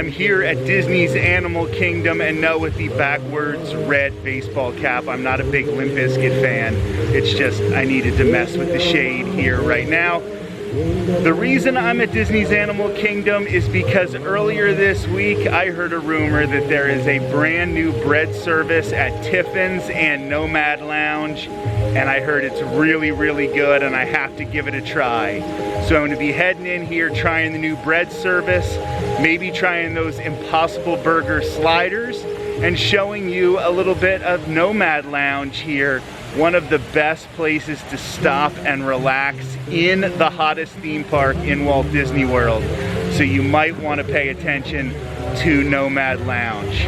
I'm here at Disney's Animal Kingdom, and no, with the backwards red baseball cap. I'm not a big Limp Bizkit fan. It's just I needed to mess with the shade here right now. The reason I'm at Disney's Animal Kingdom is because earlier this week I heard a rumor that there is a brand new bread service at Tiffin's and Nomad Lounge, and I heard it's really, really good and I have to give it a try. So I'm going to be heading in here, trying the new bread service, maybe trying those Impossible Burger sliders, and showing you a little bit of Nomad Lounge here. One of the best places to stop and relax in the hottest theme park in Walt Disney World. So you might want to pay attention to Nomad Lounge.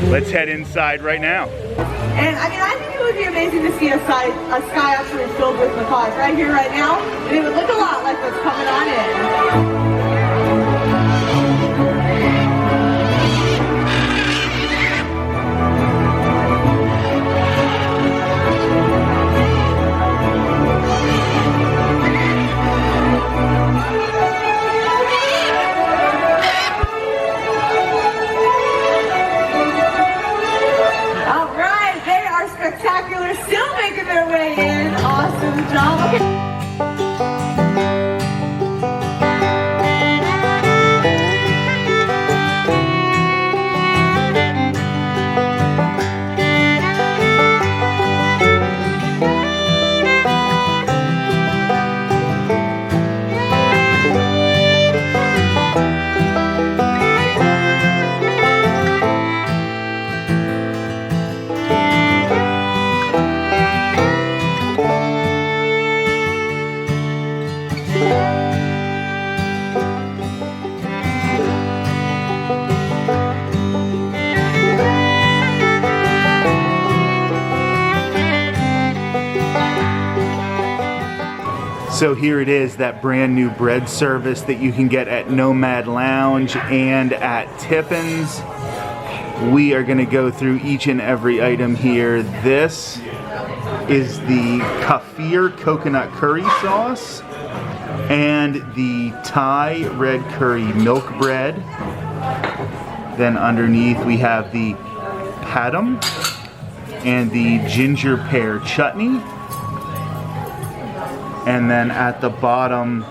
Let's head inside right now. And I mean, I think it would be amazing to see a sky actually filled with macaws right here, right now. And it would look a lot like what's coming on in. Spectacular, still making their way in. Awesome job. Okay. So here it is, that brand new bread service that you can get at Nomad Lounge and at Tiffin's. We are going to go through each and every item here. This is the Kefir coconut curry sauce and the Thai red curry milk bread. Then underneath we have the padum and the ginger pear chutney. And then at the bottom,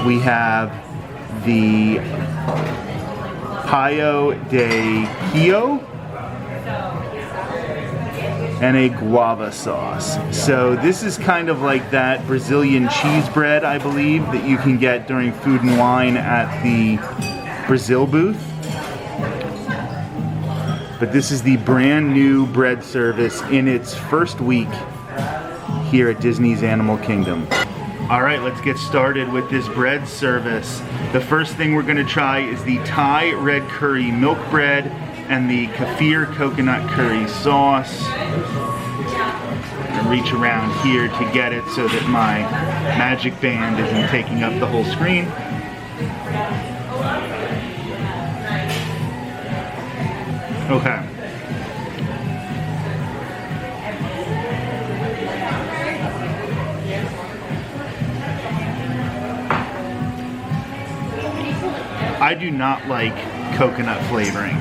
we have the paio de quio and a guava sauce. So this is kind of like that Brazilian cheese bread, I believe, that you can get during Food and Wine at the Brazil booth. But this is the brand new bread service in its first week here at Disney's Animal Kingdom. All right, let's get started with this bread service. The first thing we're going to try is the Thai red curry milk bread and the Kefir coconut curry sauce. I'm going to reach around here to get it so that my magic band isn't taking up the whole screen. Okay. I do not like coconut flavoring,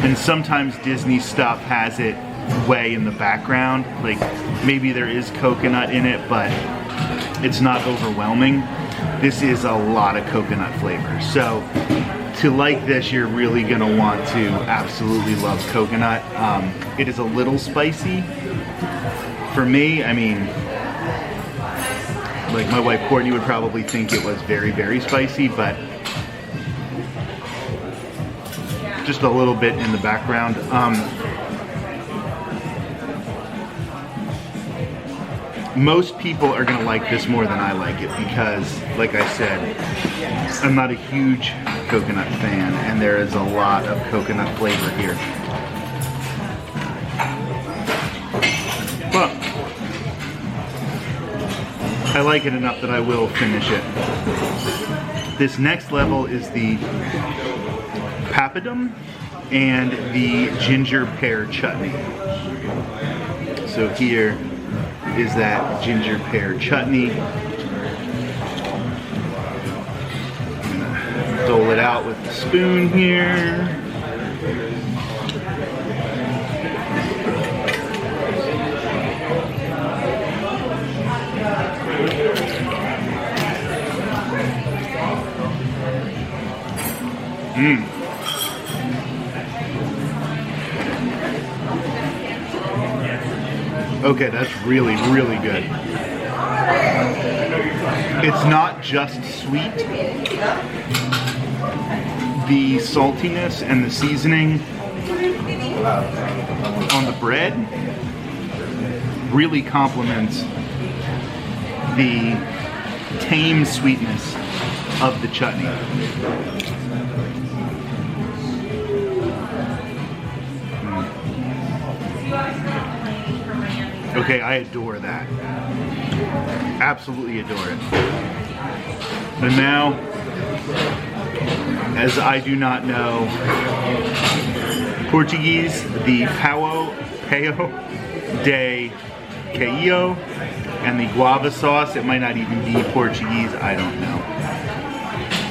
and sometimes Disney stuff has it way in the background, like maybe there is coconut in it, but it's not overwhelming. This is a lot of coconut flavor, so to like this, you're really gonna want to absolutely love coconut. It is a little spicy for me. I mean, like my wife Courtney would probably think it was very, very spicy, but just a little bit in the background. Most people are gonna like this more than I like it because, like I said, I'm not a huge coconut fan, and there is a lot of coconut flavor here. But I like it enough that I will finish it. This next level is the papadum and the ginger pear chutney. So here is that ginger pear chutney. I'm gonna Dole it out with the spoon here. Okay, that's really, really good. It's not just sweet. The saltiness and the seasoning on the bread really complements the tame sweetness of the chutney. Okay, I adore that. Absolutely adore it. And now, as I do not know Portuguese, the pão de queijo and the guava sauce, it might not even be Portuguese, I don't know.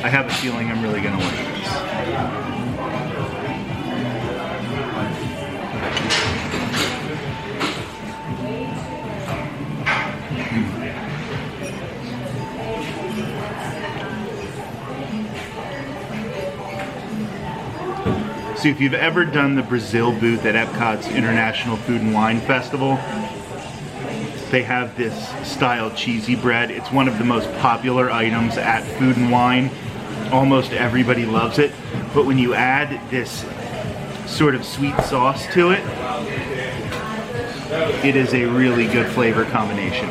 I have a feeling I'm really gonna like this. So if you've ever done the Brazil booth at Epcot's International Food and Wine Festival, they have this style cheesy bread. It's one of the most popular items at Food and Wine. Almost everybody loves it. But when you add this sort of sweet sauce to it, it is a really good flavor combination.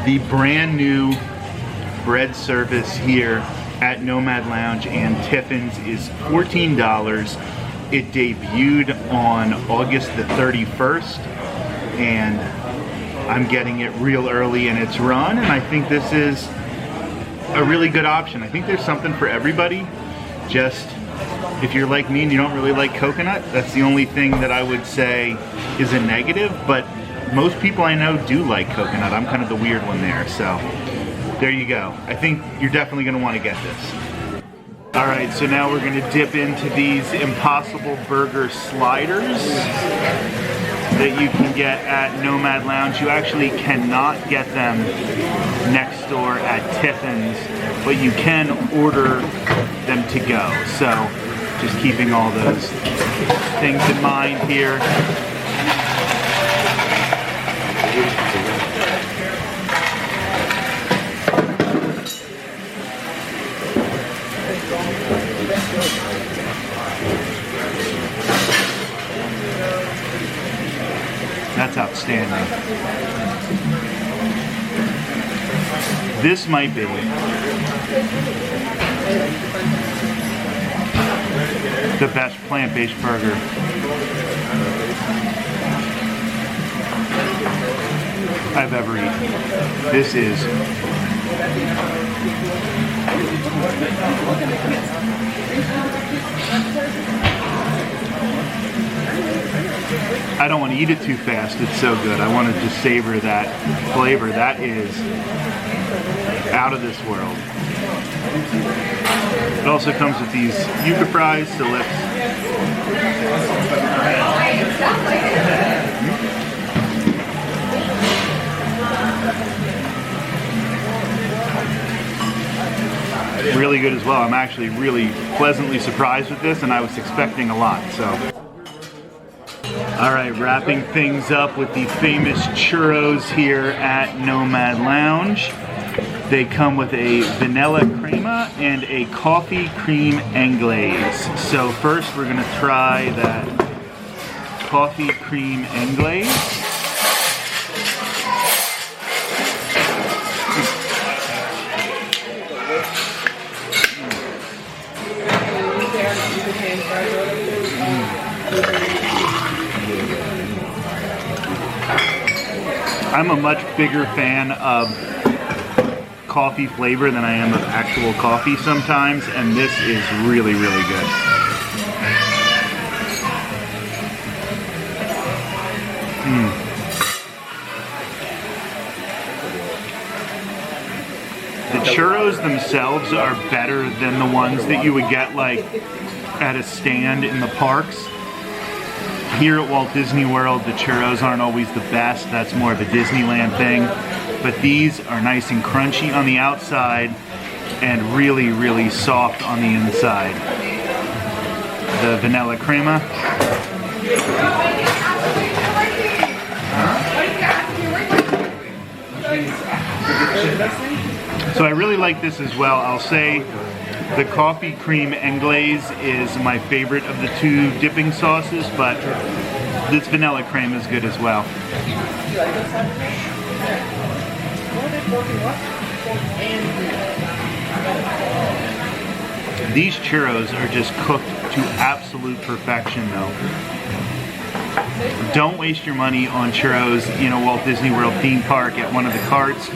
The brand new bread service here at Nomad Lounge and Tiffin's is $14. It debuted on August the 31st, and I'm getting it real early in its run, and I think this is a really good option. I think there's something for everybody. Just, if you're like me and you don't really like coconut, that's the only thing that I would say is a negative, but most people I know do like coconut. I'm kind of the weird one there, so there you go. I think you're definitely going to want to get this. All right, so now we're going to dip into these Impossible Burger sliders that you can get at Nomad Lounge. You actually cannot get them next door at Tiffin's, but you can order them to go. So just keeping all those things in mind here. That's outstanding. This might be the best plant-based burger I've ever eaten. This is I don't want to eat it too fast, it's so good. I want to just savor that flavor. That is out of this world. It also comes with these yuca fries, so let's... Really good as well. I'm actually really pleasantly surprised with this, and I was expecting a lot, so... All right, wrapping things up with the famous churros here at Nomad Lounge. They come with a vanilla crema and a coffee cream anglaise. So first we're gonna try that coffee cream anglaise. I'm a much bigger fan of coffee flavor than I am of actual coffee sometimes, and this is really, really good. The churros themselves are better than the ones that you would get like at a stand in the parks. Here at Walt Disney World, the churros aren't always the best. That's more of a Disneyland thing. But these are nice and crunchy on the outside and really, really soft on the inside. The vanilla crema. So I really like this as well. I'll say the coffee cream anglaise is my favorite of the two dipping sauces, but this vanilla cream is good as well. These churros are just cooked to absolute perfection though. Don't waste your money on churros in a Walt Disney World theme park at one of the carts,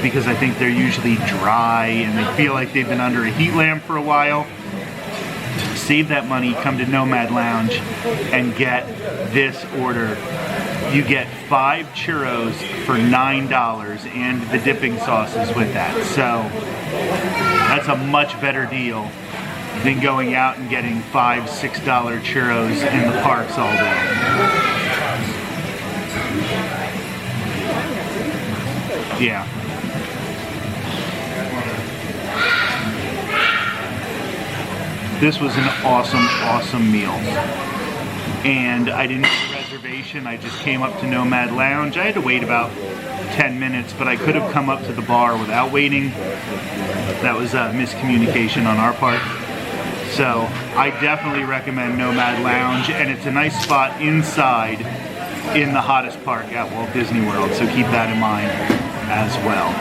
because I think they're usually dry and they feel like they've been under a heat lamp for a while. Save that money, come to Nomad Lounge and get this order. You get 5 churros for $9 and the dipping sauces with that. So that's a much better deal than going out and getting $5, $6 churros in the parks all day. Yeah. This was an awesome, awesome meal. And I didn't get a reservation, I just came up to Nomad Lounge. I had to wait about 10 minutes, but I could have come up to the bar without waiting. That was a miscommunication on our part. So I definitely recommend Nomad Lounge, and it's a nice spot inside in the hottest park at Walt Disney World, so keep that in mind as well.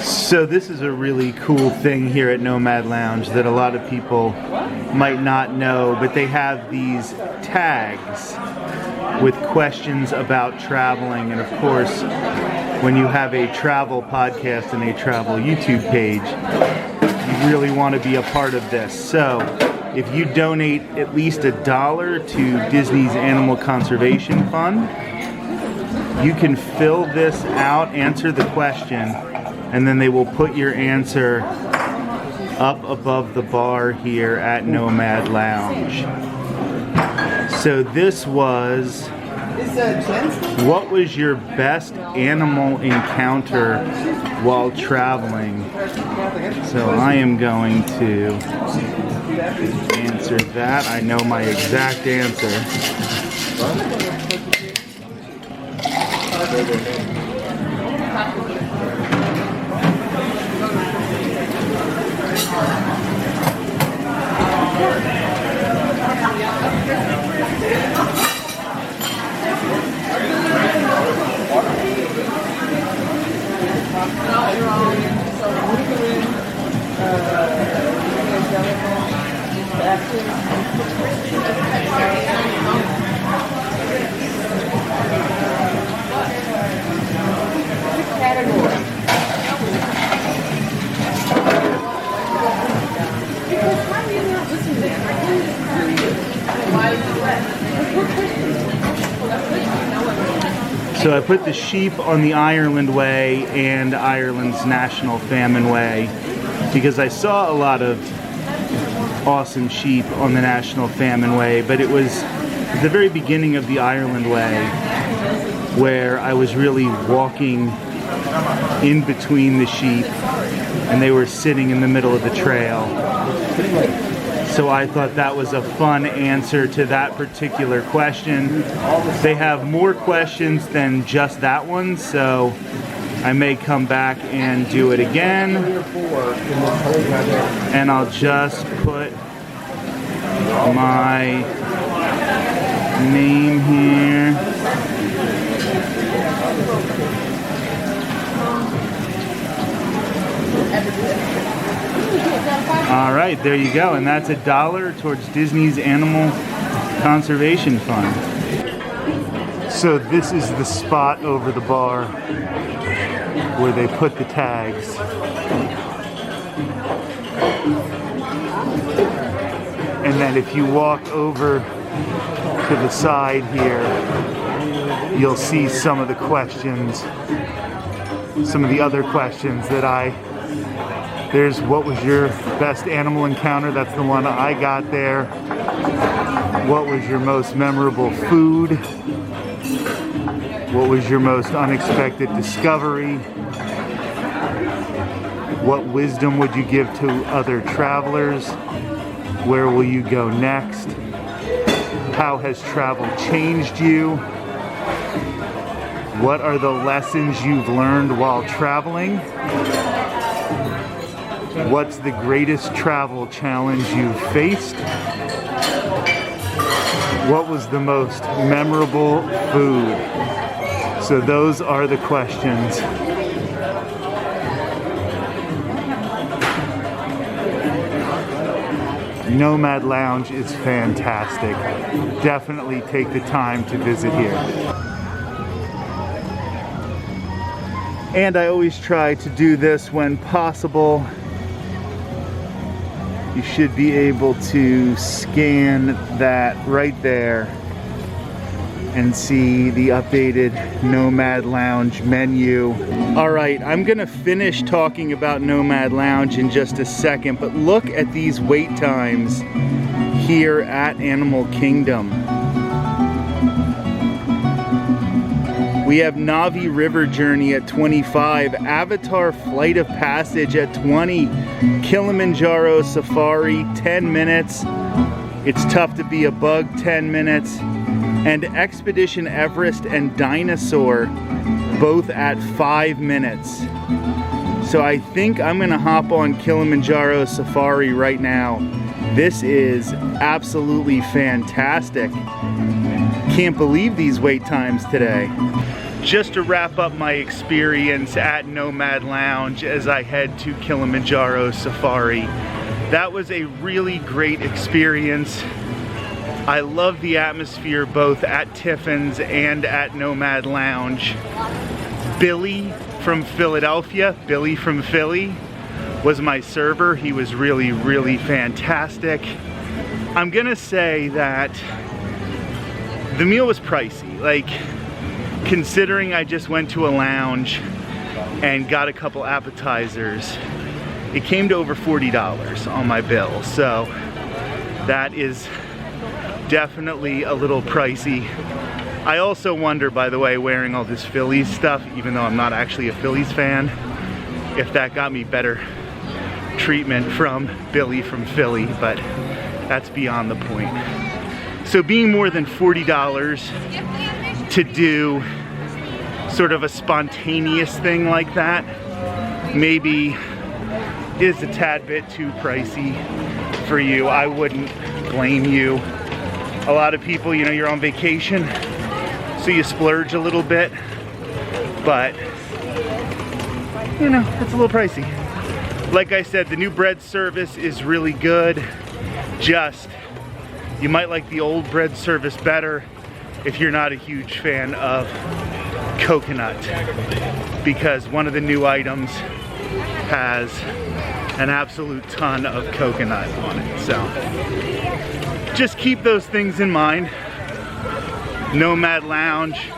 So this is a really cool thing here at Nomad Lounge that a lot of people might not know, but they have these tags with questions about traveling. And of course, when you have a travel podcast and a travel YouTube page, you really want to be a part of this. So if you donate at least $1 to Disney's Animal Conservation Fund, you can fill this out, answer the question, and then they will put your answer up above the bar here at Nomad Lounge. So this was, what was your best animal encounter while traveling? So I am going to answer that. I know my exact answer. So I put the sheep on the Ireland Way and Ireland's National Famine Way because I saw a lot of awesome sheep on the National Famine Way, but it was at the very beginning of the Ireland Way where I was really walking in between the sheep and they were sitting in the middle of the trail. So I thought that was a fun answer to that particular question. They have more questions than just that one, so I may come back and do it again. And I'll just put my name here. All right, there you go, and that's $1 towards Disney's Animal Conservation Fund. So this is the spot over the bar where they put the tags. And then if you walk over to the side here, you'll see some of the questions, some of the other questions that there's what was your best animal encounter? That's the one I got there. What was your most memorable food? What was your most unexpected discovery? What wisdom would you give to other travelers? Where will you go next? How has travel changed you? What are the lessons you've learned while traveling? What's the greatest travel challenge you've faced? What was the most memorable food? So those are the questions. Nomad Lounge is fantastic. Definitely take the time to visit here. And I always try to do this when possible. You should be able to scan that right there and see the updated Nomad Lounge menu. All right, I'm gonna finish talking about Nomad Lounge in just a second, but look at these wait times here at Animal Kingdom. We have Navi River Journey at 25, Avatar Flight of Passage at 20, Kilimanjaro Safari 10 minutes, It's Tough to Be a Bug 10 minutes, and Expedition Everest and Dinosaur both at 5 minutes. So I think I'm gonna hop on Kilimanjaro Safari right now. This is absolutely fantastic. Can't believe these wait times today. Just to wrap up my experience at Nomad Lounge as I head to Kilimanjaro Safari, that was a really great experience. I love the atmosphere both at Tiffin's and at Nomad Lounge. Billy from Philadelphia, Billy from Philly, was my server. He was really, really fantastic. I'm gonna say that the meal was pricey. Like, considering I just went to a lounge and got a couple appetizers, it came to over $40 on my bill. So that is definitely a little pricey. I also wonder, by the way, wearing all this Phillies stuff, even though I'm not actually a Phillies fan, if that got me better treatment from Billy from Philly, but that's beyond the point. So being more than $40 to do sort of a spontaneous thing like that maybe is a tad bit too pricey for you. I wouldn't blame you. A lot of people, you know, you're on vacation, so you splurge a little bit, but you know, it's a little pricey. Like I said, the new bread service is really good. Just, you might like the old bread service better if you're not a huge fan of coconut, because one of the new items has an absolute ton of coconut on it. So just keep those things in mind. Nomad Lounge,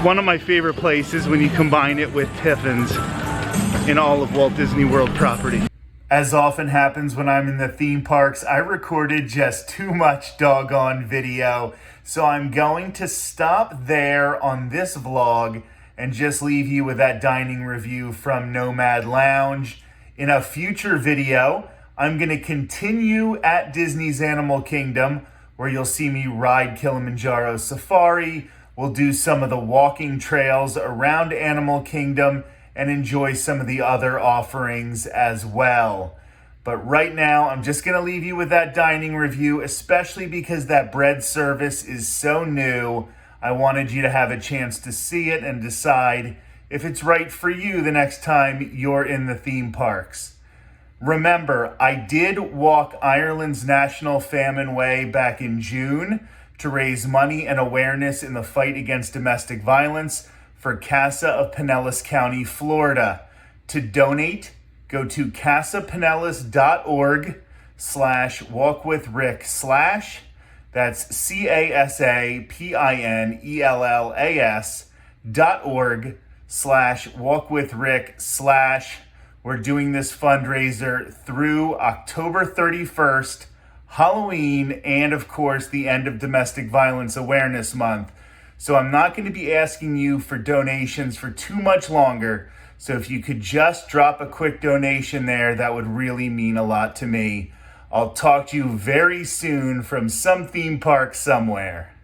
one of my favorite places when you combine it with Tiffin's in all of Walt Disney World property. As often happens when I'm in the theme parks, I recorded just too much doggone video. So I'm going to stop there on this vlog and just leave you with that dining review from Nomad Lounge. In a future video, I'm gonna continue at Disney's Animal Kingdom, where you'll see me ride Kilimanjaro Safari. We'll do some of the walking trails around Animal Kingdom and enjoy some of the other offerings as well. But right now, I'm just gonna leave you with that dining review, especially because that bread service is so new. I wanted you to have a chance to see it and decide if it's right for you the next time you're in the theme parks. Remember, I did walk Ireland's National Famine Way back in June to raise money and awareness in the fight against domestic violence for Casa of Pinellas County, Florida. To donate, go to casapinellas.org/ casapinellas.org/walkwithrick/ that's casapinellas.org/walkwithrick/ we're doing this fundraiser through October 31st, Halloween, and of course the end of Domestic Violence Awareness Month. So I'm not going to be asking you for donations for too much longer. So if you could just drop a quick donation there, that would really mean a lot to me. I'll talk to you very soon from some theme park somewhere.